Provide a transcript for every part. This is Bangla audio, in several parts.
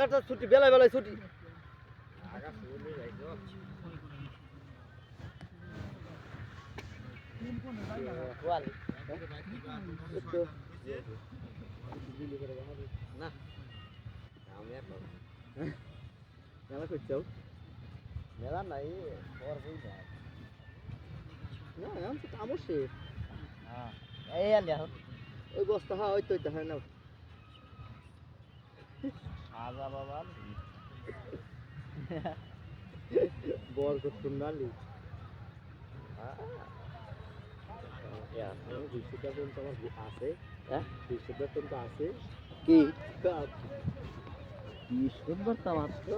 আগাটা ছুটি বেলায় বেলায় ছুটি না মেলা করছো মেলা নাই না এখন তো কামড় শেষ এই আলিয়া ওই বস্তা হ্যাঁ ওই তো হয় না সাজা বাবা বর করতুন নালি আছে হ্যাঁ বিশুদ্ধ তো আছে কি বিশুদ্ধ মাত্র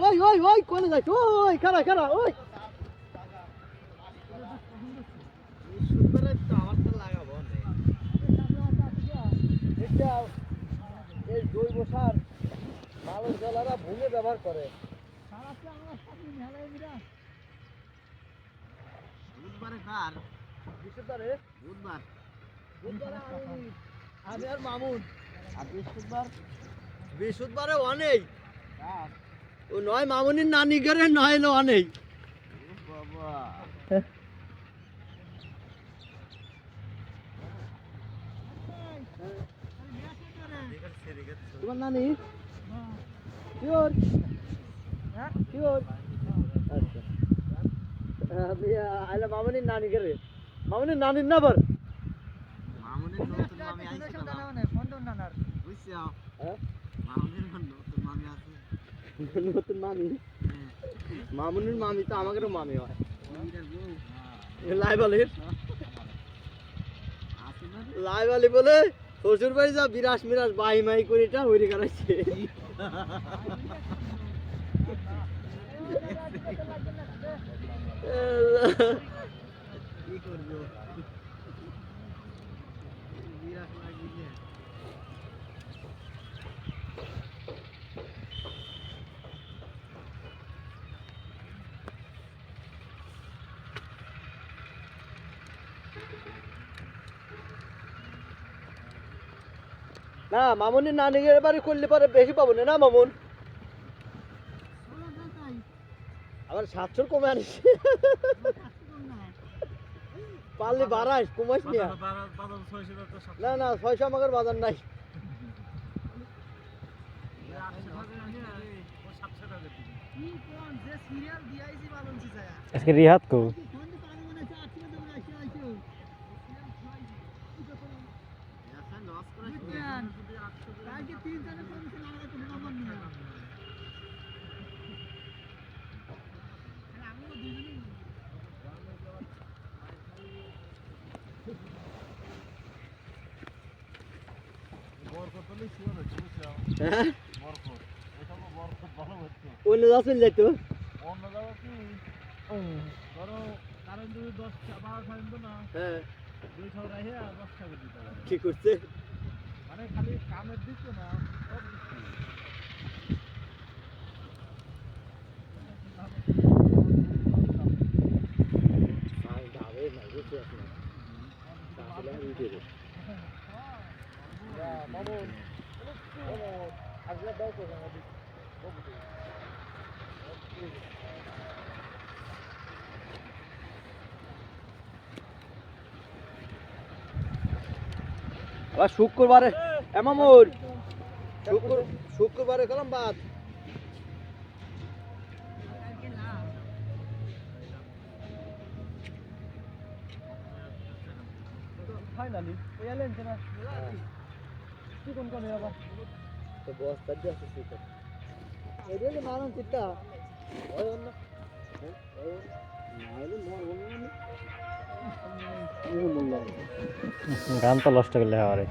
ওই ওই ওই কোনে যাইছ ওই খারা খারা ওই বিশুদ্ধ তো আমার তো লাগাবো এটা এই জৈব সার মানুষ জলারা ভুলে ব্যবহার করে বুধবারে কার বৃহস্পতিবারে বুধবার বুধবারে আমি আর মামুন আর বৃহস্পতিবারে অনেক ও নয় মামুনির নানি ঘরে নয় লো অনেক বাবা তোমার নানি শিওর শিওর আচ্ছা আমি আইলা মামুনির নানি ঘরে মামুনির নানির নাম্বার মামুনির নতুন মামি আইছে না মানে ফোন তো নানার বুঝছো হ্যাঁ মামুনির নতুন মামি আছে নতুন মামি মামুনির মামি তো আমাদেরও মামি হয় লাই বালি বলে শ্বশুর বাড়ি যা বিরাস মিরাস বাই মাই করে এটা হইরে করাইছে কি করবো বিরাস লাগিয়ে না মামুনির নানির বাড়ি করলে পরে বেশি পাবো না মামুন আবার 700 কমে আনিস পারলে বাড়াইস কমাইস না না 600 আমাদের বাজার নাই আজকে রিহাত কো অন্য যাচ্ছেন যাইতো অন্য জায়গা কি ধরো কারেন্ট যদি 10-12 কারেন্ট না হ্যাঁ 200 রাখে আর 10 টাকা দিতে হবে কি করছে মানে খালি কামের দিচ্ছে না সব দিচ্ছে মামুন আজকে দাও তো আবার শুক্রবারে এমামুর শুক্রবারে গেলাম বাদ ফাইনালি ওই এলেন না কি কোন কোন আবার তো বস্তা দিয়ে আসছে তো এই রে মারন চিত্তা ওই না ওই নাইলে মোর বলনি গান তো নষ্ট করলে হবে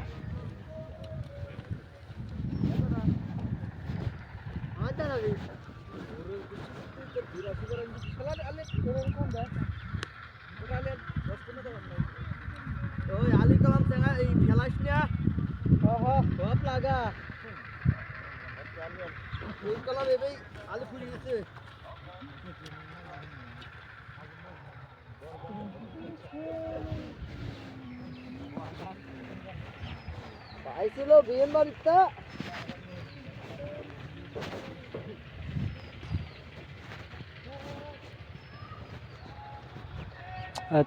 আচ্ছা না ওই আলী কালাম চেঙ্গা এই খেলাস না সব লাগা ওই কালাম এবেই আলু ফুরি গেছে পাইছিল বিয়ের বাড়িটা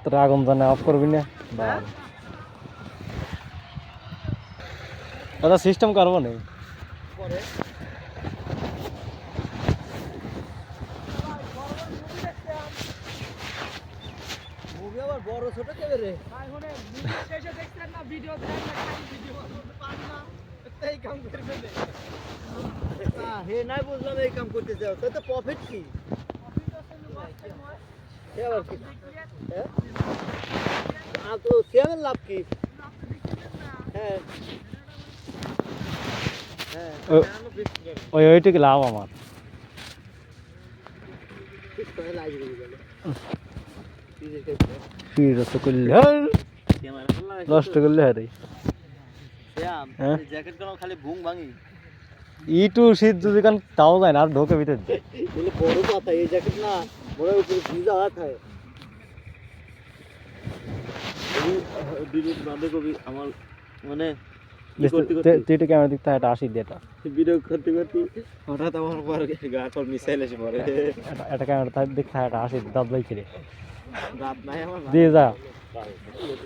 তোর আগুন জানে অফ করবি না হ্যাঁ? দাদা সিস্টেম করবো না পরে মুভি আবার বড় ছোট কে রে এই কাম করবে না হে নাই বুঝলাম এই কাম করতে যাও তো প্রফিট কি এ আবার কি হ্যাঁ তো সেমের লাভ কি হ্যাঁ হ্যাঁ ওইটুকু লাভ আমার নষ্ট করলে হারে জ্যাকেট কেন খালি বুং ভাঙি ইটু শীত যদি কান তাও যায় না আর ঢোকে ভিতর দিয়ে। বলে বড় কথা এই জ্যাকেট না বড় উপরে ভিজা হাত হয় বিরোধ বাঁধে কবি আমার মানে তুই একটু ক্যামেরা দিকতে এটা আসি দিয়ে এটা ভিডিও করতে করতে হঠাৎ আমার পর গা পর মিসাইল এসে পড়ে এটা ক্যামেরা দেখতে এটা আসি দাঁত বাই ছিড়ে রাত নাই আমার দিয়ে যা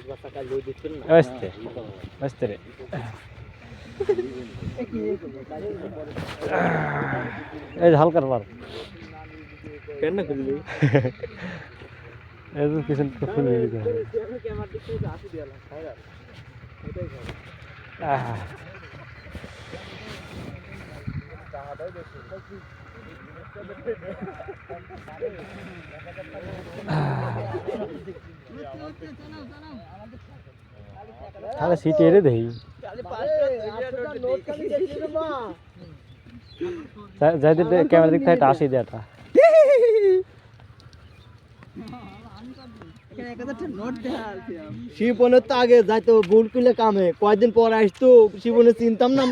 বাচ্চা কাল লই দিচ্ছেন না আসতে আসতে রে এই যে হালকার পার কেন না খুললি এই যে কিছু খুলে দিতে হবে ক্যামেরা দিকে আসি দিলাম খাইরা এটাই খাই তাহলে সিটে এরে দেই যাইতে ক্যামেরা দিকতে এটা আসি দিয়ে এটা শিবনের তো আগে যাইতো ভুল করলে কামে কয়েকদিন পর আসতো শিবনে চিনতাম না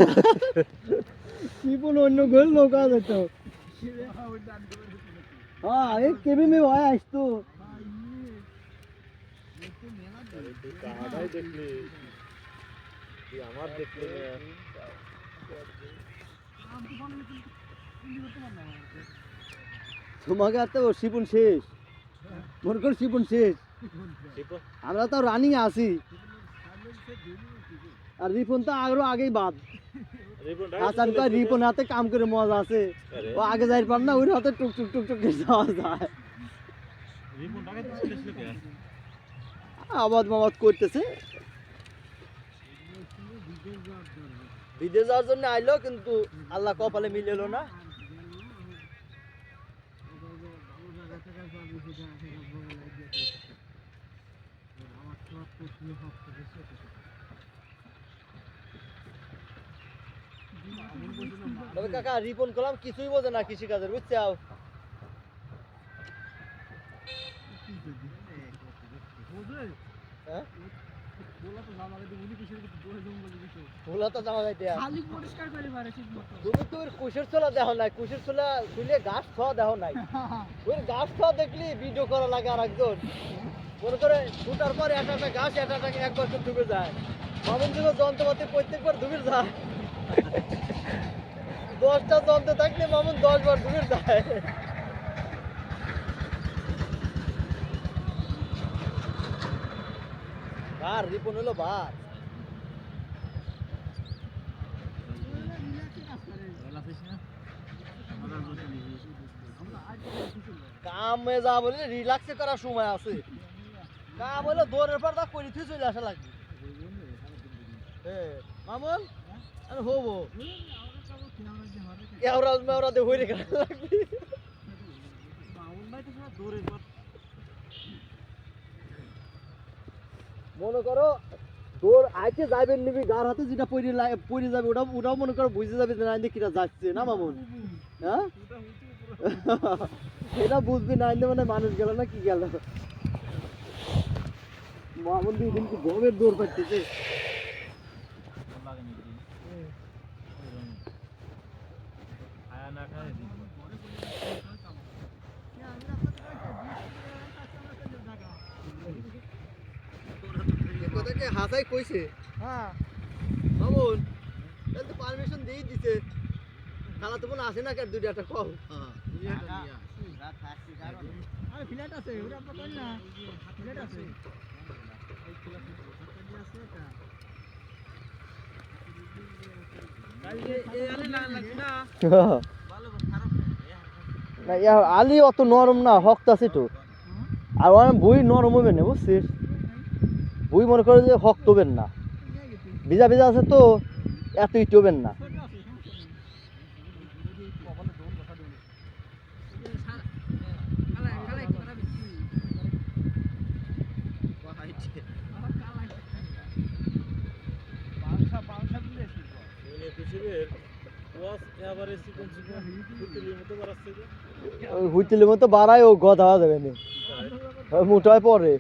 শিবন অন্য গোল নৌকা যেত হ্যাঁ এই কেবি মে হয় আসতো আমার দেখলে তোমাকে আর তো শিবন শেষ মনে কর শিবন শেষ আমরা তো রানিং আছি আর রিপন তো আরো আগেই বাদ আসান কয় রিপন হাতে কাম করে মজা আছে ও আগে যাই পার না ওই হাতে টুক টুক টুক টুক যাওয়া যায় আবাদ মাবাদ করতেছে বিদেশ যাওয়ার জন্য আইলো কিন্তু আল্লাহ কপালে মিলেলো না তবে কাকা রিপন করলাম কিছুই বোঝে না কৃষি কাজের বুঝছাও কুশের ছোলা দেখো নাই কুশের ছোলা শুলে গাছ খাওয়া দেখো নাই ওই গাছ খাওয়া দেখলি ভিডিও করা লাগে আর একজন মনে করে ফুটার পর একটা একটা গাছ একটা এক বছর ডুবে যায় মামুন যুগ যন্ত্রপাতি প্রত্যেকবার ডুবে যায় 10টা যন্ত্র থাকলে মামুন 10 বার ডুবে যায় আর রিপন হলো ভাত কামে যা বলে রিল্যাক্সে করার সময় আছে কাম হলো দৌড়ের পর তা করে তুই চলে আসা লাগবে মামুন আরে হবো এওরাজ মেওরা দে হইরে করা লাগবে মনে করো তোর আইতে যাবেন নিবি গার হাতে যেটা পড়ে যাবে ওটাও মনে করো বুঝে যাবে যে না কিটা যাচ্ছে না মামুন হ্যাঁ এটা বুঝবি না মানে মানুষ গেল না কি গেল মামুন দুই দিন কি গমের দৌড় পাচ্ছে কথাকে হাসাই কইছে হ্যাঁ মামুন তাহলে তো পারমিশন দিয়ে দিছে খালা তো বোন আসে না কার দুইটা একটা কও হ্যাঁ আরে ফ্ল্যাট আছে না ইয়া আলি অত নরম না শক্ত আছে তো আর অনেক বই নরম হবে না বুঝছিস বই মনে করে যে শক্ত হবেন না ভিজা ভিজা আছে তো এত ইট হবেন না ওই হুইতিলের মতো বাড়ায় ও গদ হওয়া যাবে না ওই মোটায় পরে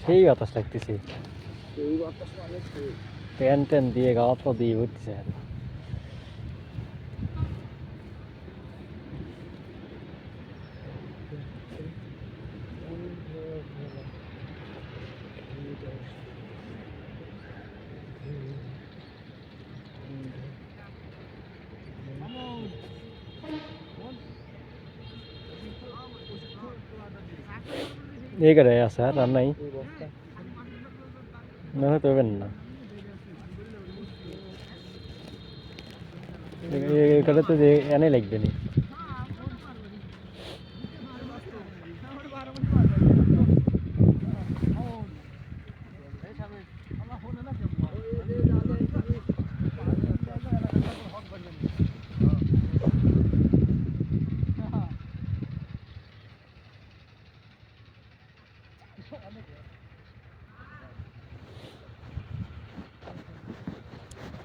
সেই বাতাস লাগতেছে প্যান ট্যান দিয়ে গাওয়া তো দিয়ে উঠতেছে এই করে আছে আর রান্নাই না হতে পারবেন না এখানে তো যে এনে লাগবে না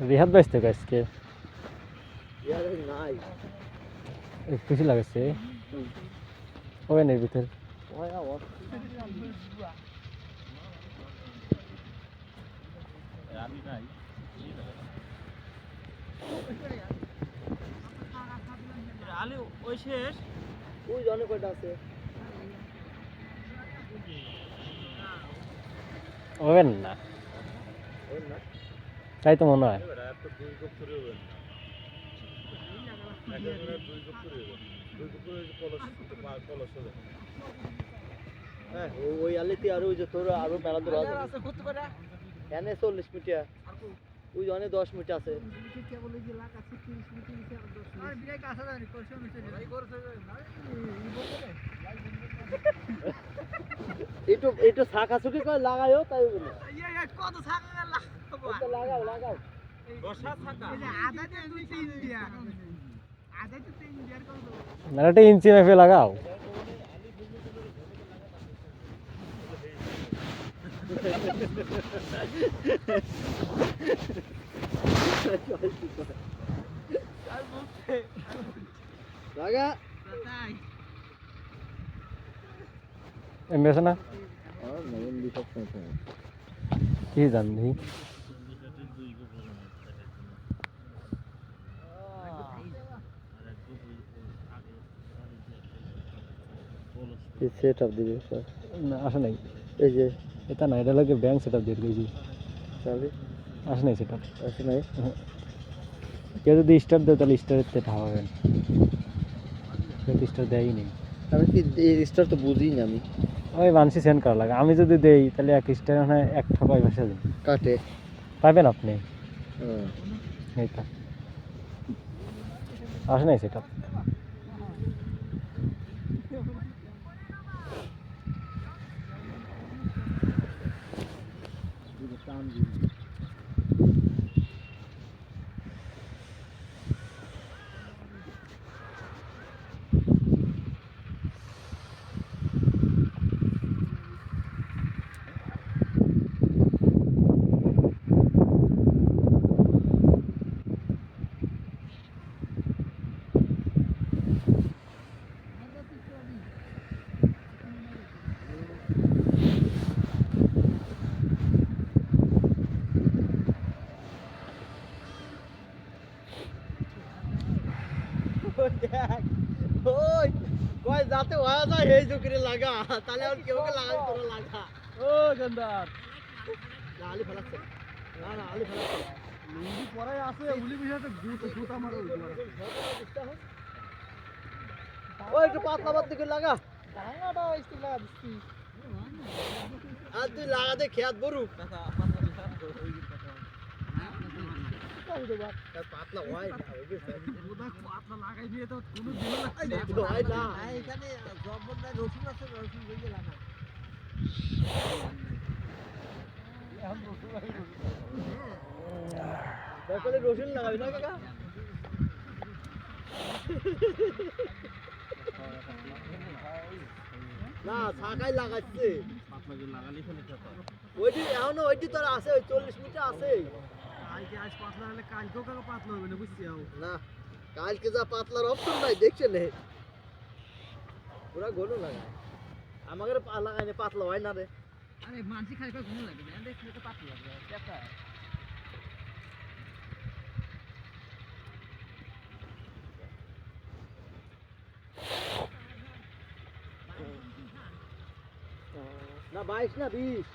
রিহাদ বাইস থেকে আজকে খুশি লাগছে ওভেনের ভিতর ওই জনে কয়টা আছে ওভেন না তাই তো মনে হয় হ্যাঁ ওই আলিতে আর ওই যে তোর আরো মেলা দূর আছে এনে 40 মিটার ওই জনে 10 মিটার আছে একটু শাখা সুখি করে লাগাইও তাই লাগাও লাগাও না একটা ইঞ্চি মেপে লাগাও লাগা এমবেছে না কি জানি সেট আপ দিবে স্যার না আসে নাই এই যে এটা না এটা লাগে ব্যাংক সেট আপ দিয়ে দিয়েছি তাহলে আসে নাই সেট আপ আছে নাই কেউ যদি স্টার দেয় তাহলে স্টারের তে ঠাপাবেন কেউ তো স্টার দেয়ই নেই আমি কি এই স্টার তো বুঝি না আমি ওই মানুষই সেন্ড করা লাগে আমি যদি দেই তাহলে এক স্টার মানে এক ঠকাই ভাষা দিন কাটে পাবেন আপনি হ্যাঁ এইটা আসে নাই সেট আপ যাতে হয়ে যায় এই জুকিরে লাগা তাহলে আর কেউ কে লাগাই তোরা লাগা ও গন্ডার না আলি ফেলাচ্ছে না আলি ফেলাচ্ছে লুঙ্গি পরাই আছে উলি বিষয়টা গুতা মারো ওই একটু পাতলা বাদ দিকে লাগা ডাঙাটা ইস্তি লাগা দিছি আর তুই লাগা দে খেয়াত বরু কাকা পাতলা দিছা ওই দিন কথা পাতলা হয় না ওই গেছে ওদা পাতলা লাগাই দিয়ে তো কোনো দিন লাগছে না কিন্তু হয় না এখানে জব্বর না রসুন আছে রসুন দিয়ে লাগা এখন রসুন লাগা তারপরে রসুন লাগাবি না কাকা না ছাকাই লাগাচ্ছে পাতলা করে লাগালি ফেলে তো ওইটি এখনো ওইটি তোর আছে 40 মিটার আছে কালকে আজ পাতলা হলে কালকেও কাকা পাতলা হবে না বুঝছি না কালকে যা পাতলার অপশন নাই দেখছেন পুরা গোলও লাগায় আমাদের লাগাই পাতলা হয় না রে আরে মানসি খাই খাই ঘুম লাগে না দেখলে তো পাতলা লাগে কেটা না 22 না 20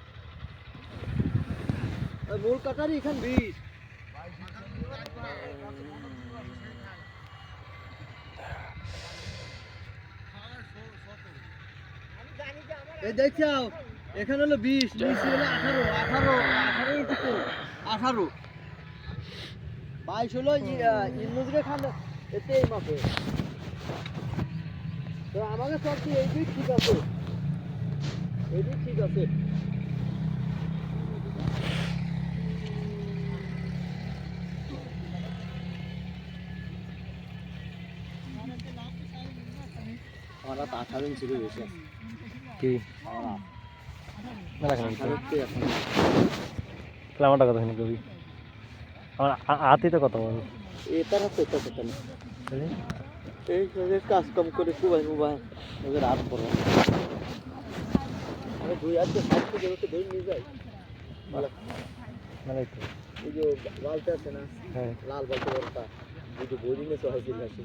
ওই মূল কাটারি এখান 20 এই দেখছো এখানে হলো 20 নিচে হলো 18 22 হলো ইন্নুজকে খান এতে এই মাপে তো আমাকে সব কি এই দিক ঠিক আছে এই দিক ঠিক আছে আমরা তো 18 ইঞ্চি বেশি আছে কি আমরা মেলা খারাপ খারাপতে এখন আমারটা কত খানি কবি আমার হাতে তো কত বড় এটার হাতে তো কত না এই যে কাজ কম করে মোবাইল ওদের রাত পড়ো আরে দুই হাতে সাইড থেকে ওকে ধরে নিয়ে যাই মেলাই তো এই যে বালতি আছে না হ্যাঁ লাল বালতি ওটা এই যে বোরিং এ সহায়ছিল আছে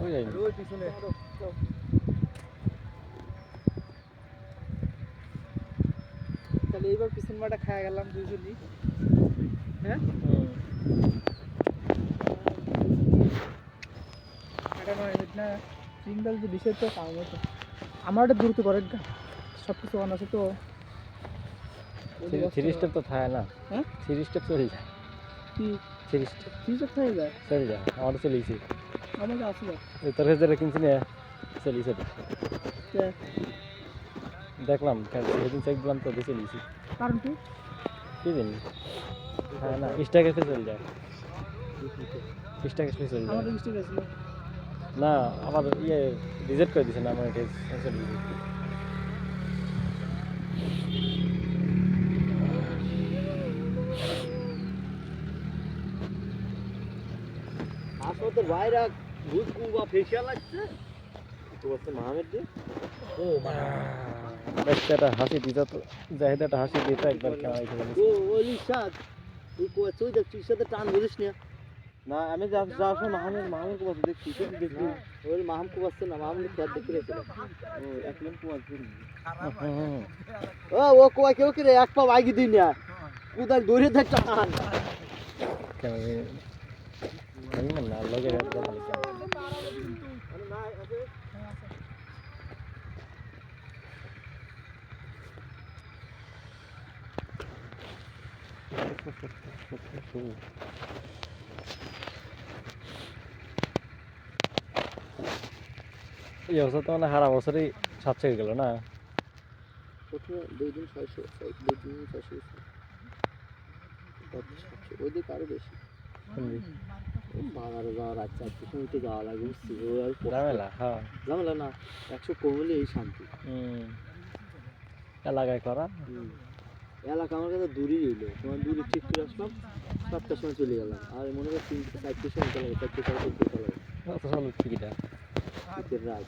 ওই যাই ওই পিছনে তাহলে এইবার পিছন মাটা খায়া গেলাম দুইজনই হ্যাঁ এটা নয় না সিঙ্গেল যে বিষয় তো কাম হতো আমার এটা দ্রুত করে সব কিছু অন আছে তো থ্রি স্টেপ তো থাকে না হ্যাঁ থ্রি স্টেপ চলে যায় কি থ্রি স্টেপ ঠিক হয়ে যায় চলে যায় আমারও চলেছে আমাকে আসলে তোর কাছে যেটা কিনছি না চলেছে দেখলাম সেদিন চেক দিলাম তো বেঁচে নিয়েছি কারণ কি? কি জানি হ্যাঁ না স্ট্যাক এসে চলে যায় স্ট্যাক এসে চলে যায় আমাদের মিস্টেক হয়েছিল। না আবার ইয়ে রিজেক্ট করে দিছে না আমার এটা ক্যান্সেল হয়ে গেছে আসলে তো ভাইরা ভূত কুবা ফেসিয়াল আসছে তো বলতে মাহমেদ দি ও বাচ্চাটা হাসি দিত তো জাহিদাটা হাসি দিত একবার কেমন ও লিশাদ তুই কো তুই দেখছিস সাথে টান বলিস না না আমি যাওয়ার সময় মাহমুদ কুবাস দেখছি তুই দেখলি ওই মাহমুদ কুবাস না মাহমুদ কুবাস দেখতে রেছিল ও এক মিনিট কুবাস ধরি ও কুয়া কেউ কি রে এক পা বাইকি দিন না কুদাল দৌড়ে দেয় টান কেমন আমি না লগে এই অবস্থা তো মানে সারা বছরই 700 হয়ে গেল না প্রথমে 2 দিন 600 2 দিন 600 ওইদিকে আরো বেশি বাগারে যাওয়ার আচ্ছা শুনতে যাওয়া লাগে বুঝছি ও আর ঝামেলা হ্যাঁ ঝামেলা না 100 কমলে এই শান্তি এলাকায় করা এলাকা আমার কাছে দূরই রইলো তোমার দূরে ঠিক করে আসলাম 7টার সময় চলে গেলাম আর মনে করি 3-4টার সময় চলে গেল 4টে 4টে চলে গেল অত চলো ঠিকইটা শীতের রাত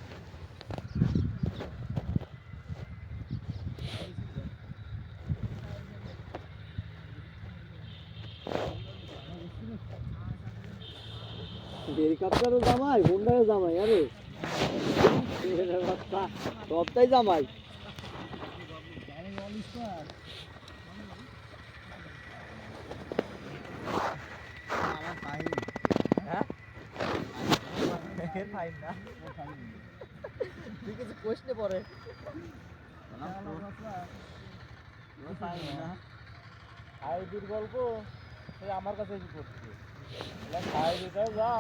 হেলিকপ্টারও জামাই হোন্ডাও জামাই আরে সবটাই জামাই প্রশ্নে পড়ে গল্প আমার কাছে কি করছে যা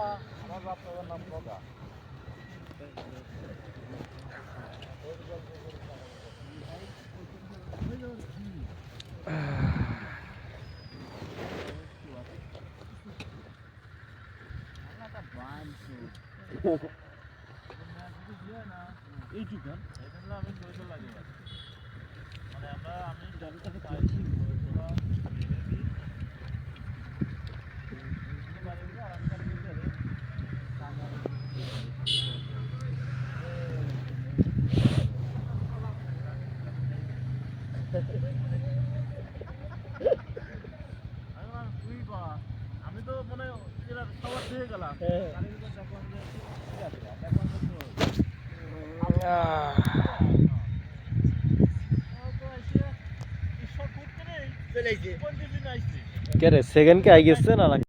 আমার বাচ্চার নাম কথা এইটুকু আমি চলতে লাগে মানে আমি জানতে পারছি আমি তো মনে সবার থেকে গেলাম কে রে সেকেন্ড কে আই গেছে না